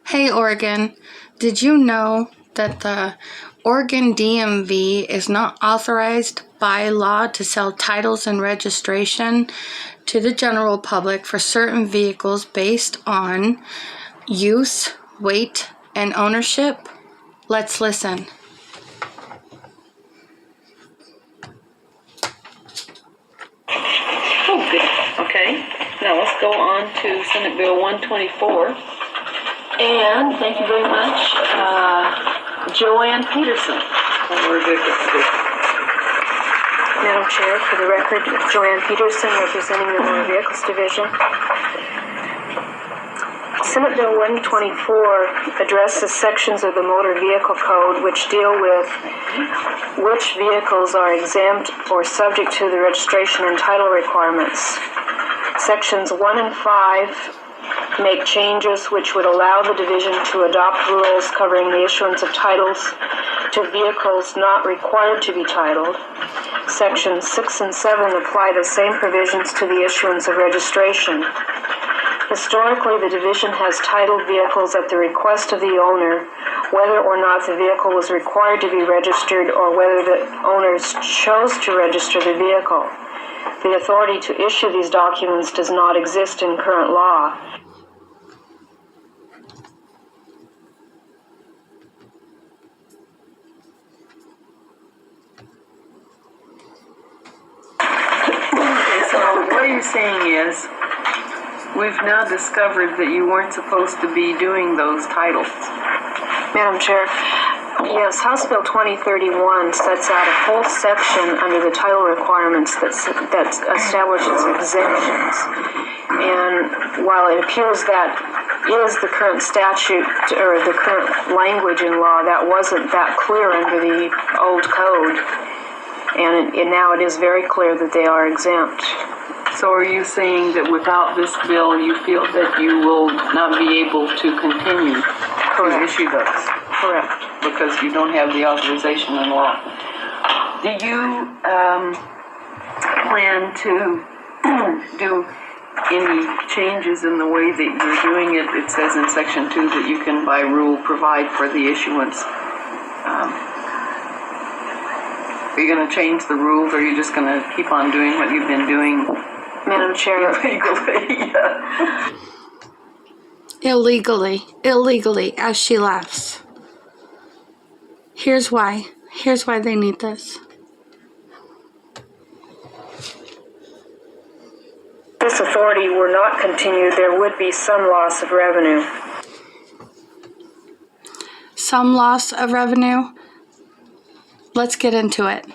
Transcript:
Hey Oregon, did you know that the Oregon DMV is not authorized by law to sell titles and registration to the general public for certain vehicles based on use, weight, and ownership? Let's listen. Oh, good. Okay. Now let's go on to Senate Bill 124. And thank you very much, Joanne Peterson. Madam Chair, for the record, Joanne Peterson, representing the Motor Vehicles Division. Senate Bill 124 addresses sections of the Motor Vehicle Code which deal with which vehicles are exempt or subject to the registration and title requirements. Sections 1 and 5 make changes which would allow the division to adopt rules covering the issuance of titles to vehicles not required to be titled. Sections 6 and 7 apply the same provisions to the issuance of registration. Historically, the division has titled vehicles at the request of the owner, whether or not the vehicle was required to be registered or whether the owners chose to register the vehicle. The authority to issue these documents does not exist in current law. So what you're saying is, we've now discovered that you weren't supposed to be doing those titles. Madam Chair, yes, House Bill 2031 sets out a whole section under the title requirements that establishes exemptions. And while it appears that is the current statute or the current language in law, that wasn't that clear under the old code. And now it is very clear that they are exempt. So are you saying that without this bill, you feel that you will not be able to continue to issue those? Correct. Because you don't have the authorization in law. Do you plan to do any changes in the way that you're doing it? It says in Section 2 that you can, by rule, provide for the issuance. Are you going to change the rules, or are you just going to keep on doing what you've been doing? Madam Chair. Illegally, as she laughs. Here's why they need this. If this authority were not continued, there would be some loss of revenue. Some loss of revenue? Let's get into it.